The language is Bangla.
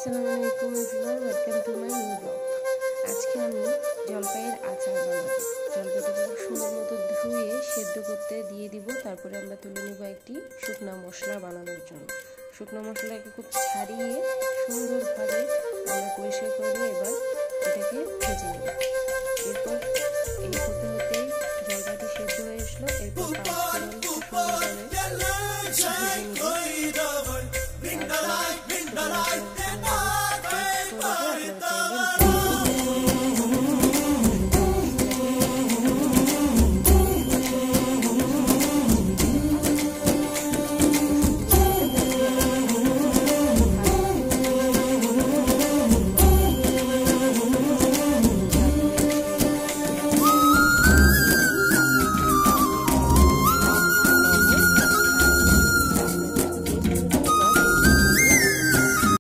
আসসালামু আলাইকুম everyone, welcome to my new blog. আজকে আমি জলপাইয়ের আচার বানাবো। জলপাইটাকে সুন্দর মতো ধুয়ে সেদ্ধ করতে দিয়ে দিব। তারপরে আমরা তুলে নিব একটি শুকনো মশলা বানানোর জন্য। শুকনো মশলাকে খুব ছাড়িয়ে সুন্দরভাবে আমরা পরিষ্কার করে নিয়ে এবার এটাকে ভেজে নেব। এরপর এই হতে হতেই জলপাইটি সেদ্ধ হয়ে আসলো। এরপর পাঁচফোড়ন সুন্দরভাবে ভেজে নিব।